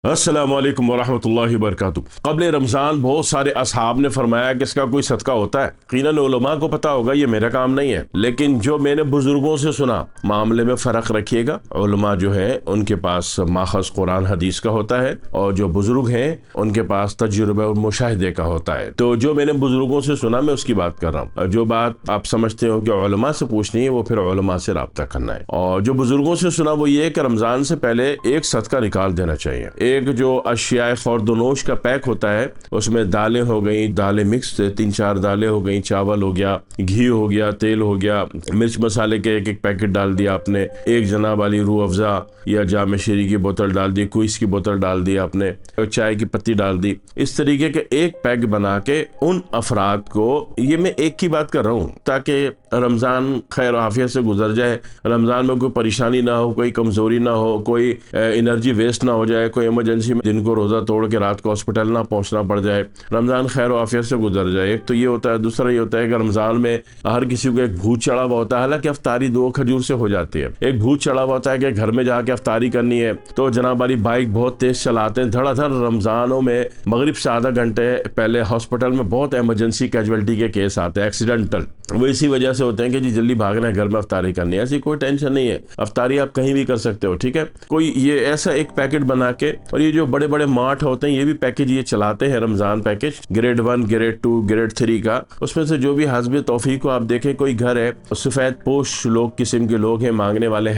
अस्सलाम वालेकुम वरहमतुल्लाहि वबरकातुहू। क़ब्ल रमज़ान बहुत सारे असहाब ने फरमाया कि इसका कोई सदका होता है। यकीनन उलमा को पता होगा, ये मेरा काम नहीं है, लेकिन जो मैंने बुजुर्गों से सुना, मामले में फ़र्क रखिएगा। उलमा जो है उनके पास माखज़ कुरान हदीस का होता है, और जो बुजुर्ग हैं उनके पास तजुर्बे और मुशाहिदे का होता है। तो जो मैंने बुजुर्गों से सुना मैं उसकी बात कर रहा हूँ। जो बात आप समझते हो कि उलमा से पूछनी है, वो फिर उलमा से रब्ता करना है। और जो बुजुर्गों से सुना वो ये कि रमज़ान से पहले एक सदका निकाल देना चाहिए। एक जो अशियाए ख़ुर्दनोश का पैक होता है, उसमें दालें हो गई, दालें मिक्स 3-4 दालें हो गई, चावल हो गया, घी हो गया, तेल हो गया, मिर्च मसाले के एक पैकेट डाल दिया आपने, एक जनाब वाली रूह अफ़ज़ा या जाम शीरी की बोतल डाल दी, कुइस की बोतल डाल दी आपने, चाय की पत्ती डाल दी। इस तरीके के एक पैक बना के उन अफराद को, ये मैं एक की बात कर रहा हूँ, ताकि रमज़ान खैर आफियत से गुजर जाए, रमज़ान में कोई परेशानी ना हो, कोई कमज़ोरी ना हो, कोई एनर्जी वेस्ट ना हो जाए, कोई इमरजेंसी में दिन को रोज़ा तोड़ के रात को हॉस्पिटल ना पहुंचना पड़ जाए, रमज़ान खैर आफियत से गुजर जाए। एक तो ये होता है। दूसरा ये होता है कि रमज़ान में हर किसी को एक भूत चढ़ा हुआ होता है। हालांकि अफ्तारी 2 खजूर से हो जाती है। एक भूत चढ़ा हुआ होता है कि घर में जाके अफ्तारी करनी है, तो जनाब वाली बाइक बहुत तेज चलाते हैं धड़ाधड़। रमज़ानों में मगरिब से आधा घंटे पहले हॉस्पिटल में बहुत एमरजेंसी कैजुअलिटी के केस आते हैं, एक्सीडेंटल। वो इसी वजह से होते हैं कि जी जल्दी भागना है, घर में अफ्तारी करनी है। ऐसी कोई टेंशन नहीं है, अफ्तारी आप कहीं भी कर सकते हो, ठीक है। कोई ये ऐसा एक पैकेट बना के, और ये जो बड़े बड़े मार्ट होते हैं ये भी पैकेज ये चलाते हैं, Ramzan package, grade 1, grade 2, grade 3 का। उसमें से जो भी हस्ब तौफीक को आप देखें, कोई घर है सफ़ेद पोश लोग किस्म के लोग हैं, मांगने वाले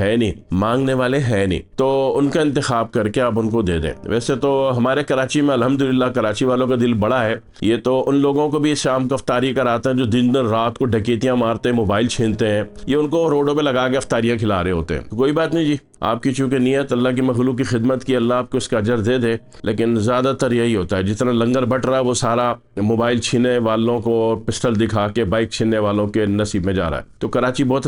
हैं नहीं, तो उनका इंतखाब करके आप उनको दे दें। वैसे तो हमारे कराची में अल्हम्दुलिल्लाह कराची वालों का दिल बड़ा है। ये तो उन लोगों को भी शाम को अफ्तारी कराते हैं जो दिन दिन रात को डकैतियां मारते हैं, मोबाइल छीनते हैं, ये उनको रोडों पे लगा के अफ्तारियां खिला रहे होते हैं। कोई बात नहीं जी, आपकी चूंकि नियत अल्लाह की मखलूक की खिदमत की, अल्लाह आपको इसका अजर दे दे। लेकिन ज़्यादातर यही होता है, जितना लंगर बट रहा है वो सारा मोबाइल छीनने वालों को और पिस्टल दिखा के बाइक छीनने वालों के नसीब में जा रहा है। तो कराची बहुत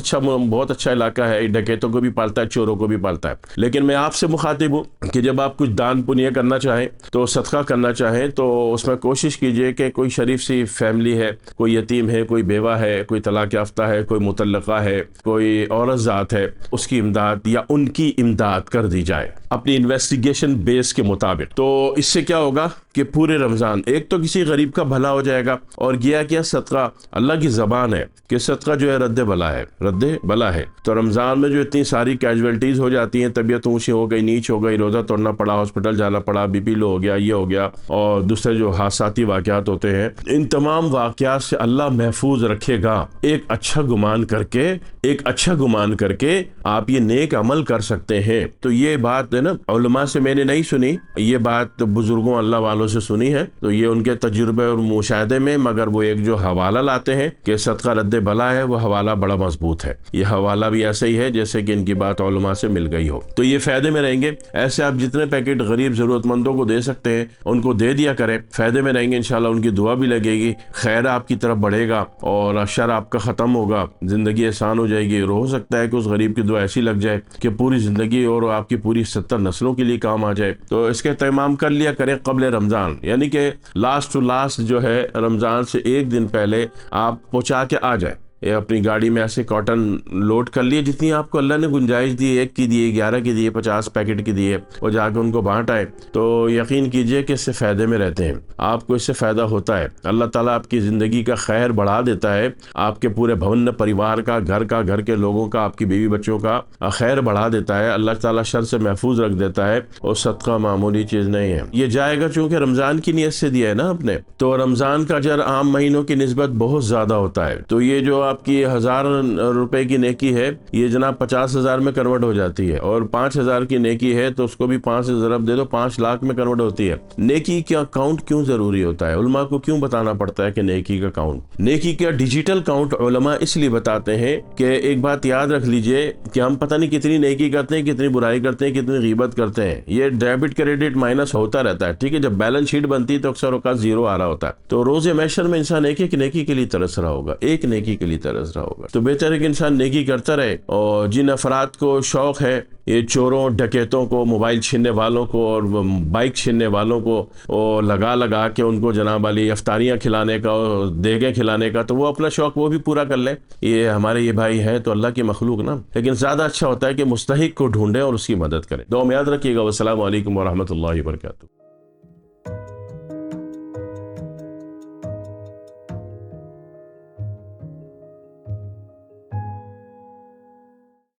अच्छा इलाका है, डकैतों को भी पालता है, चोरों को भी पालता है। लेकिन मैं आपसे मुखातिब हूँ कि जब आप कुछ दान पुण्य करना चाहें, तो सदका करना चाहें, तो उसमें कोशिश कीजिए कि कोई शरीफ सी फैमिली है, कोई यतीम है, कोई बेवा है, कोई तलाक याफ्ता है, कोई मुतल्लका है, कोई औरत ज़ात है, उसकी इमदाद या उनकी इमदाद कर दी जाए अपनी इन्वेस्टिगेशन बेस के मुताबिक। तो इससे क्या होगा कि पूरे रमज़ान एक तो किसी गरीब का भला हो जाएगा, और किया सदका, अल्लाह की ज़बान है कि सदका जो है रद्द बला है। तो रमज़ान में जो इतनी सारी कैजुअलिटीज़ हो जाती हैं, तबीयत ऊँची हो गई, नीच हो गई, रोज़ा तोड़ना पड़ा, हॉस्पिटल जाना पड़ा, बीपी लो हो गया, ये हो गया, और दूसरे जो हादसाती वाक़यात होते हैं, इन तमाम वाक़यात से अल्लाह महफूज रखेगा। एक अच्छा गुमान करके आप ये नेक अमल कर सकते हैं। तो ये बात है ना, उलमा से मैंने नहीं सुनी, ये बात बुजुर्गों अल्लाह वालों से सुनी है। तो ये उनके तजुर्बे और मुशाहदे में, मगर वो एक जो हवाला लाते हैं कि सदका रद्द भला है, वो हवाला बड़ा मजबूत है। ये हवाला भी ऐसे ही है जैसे कि इनकी बात उलमा से मिल गई हो। तो ये फायदे में रहेंगे। ऐसे आप जितने पैकेट गरीब जरूरतमंदों को दे सकते हैं उनको दे दिया करें, फायदे में रहेंगे। इंशाल्लाह उनकी दुआ भी लगेगी, खैर आपकी तरफ बढ़ेगा और शर आपका ख़त्म होगा, ज़िंदगी आसान हो जाएगी। हो सकता है कि उस गरीब की दुआ ऐसी लग जाए कि पूरी ज़िंदगी और आपकी पूरी 70 नस्लों के लिए काम आ जाए। तो इसके तमाम कर लिया करें क़ब्ल रमज़ान, यानी कि लास्ट टू लास्ट जो है रमज़ान से एक दिन पहले आप पहुँचा के आ जाए। ये अपनी गाड़ी में ऐसे कॉटन लोड कर लिए, जितनी आपको अल्लाह ने गुंजाइश दी, 1 की दिए, 11 की दिए, 50 पैकेट की दिए, और जाकर उनको बांट आए। तो यकीन कीजिए कि इससे फ़ायदे में रहते हैं, आपको इससे फ़ायदा होता है। अल्लाह ताला आपकी ज़िंदगी का खैर बढ़ा देता है, आपके पूरे भवन परिवार का, घर के लोगों का, आपकी बीवी बच्चों का खैर बढ़ा देता है। अल्लाह ताला शर से महफूज रख देता है, और सदका मामूली चीज़ नहीं है। ये जाएगा चूँकि रमज़ान की नीयत से दिया है ना आपने, तो रमज़ान का अजर आम महीनों की निस्बत बहुत ज़्यादा होता है। तो ये जो आपकी 1000 रुपए की नेकी है, ये जनाब 50,000 में कन्वर्ट हो जाती है, और 5000 की नेकी है तो उसको भी 5 से ज़रब दे दो, 5 लाख में कन्वर्ट होती है। नेकी का काउंट क्यों जरूरी होता है? उलमा को क्यों बताना पड़ता है कि नेकी का काउंट, नेकी का डिजिटल काउंट उलमा इसलिए बताते हैं कि एक बात याद रख लीजिए कि हम पता नहीं कितनी नेकी करते हैं, कितनी बुराई करते हैं, कितनी गीबत करते हैं, ये डेबिट क्रेडिट माइनस होता रहता है, ठीक है। जब बैलेंस शीट बनती है तो अक्सर औकात 0 आ रहा होता है। तो रोज़े महशर में इंसान एक नेकी के लिए तरस रहा होगा, एक नेकी के लिए तरस रहा होगा। तो बेहतर है कि इंसान नेकी करता रहे, और जिन अफराद को शौक़ है ये चोरों डकैतों को, मोबाइल छीनने वालों को और बाइक छीनने वालों को और लगा के उनको जनाब वाली अफ्तारियाँ खिलाने का और देगे खिलाने का, तो वो अपना शौक़ वो भी पूरा कर ले। ये हमारे ये भाई हैं तो अल्लाह की मखलूक ना, लेकिन ज़्यादा अच्छा होता है कि मुस्तहिक को ढूंढें और उसकी मदद करें। दुआ में याद रखिएगा। वस्सलामु अलैकुम वरहमतुल्लाहि वबरकातुहू।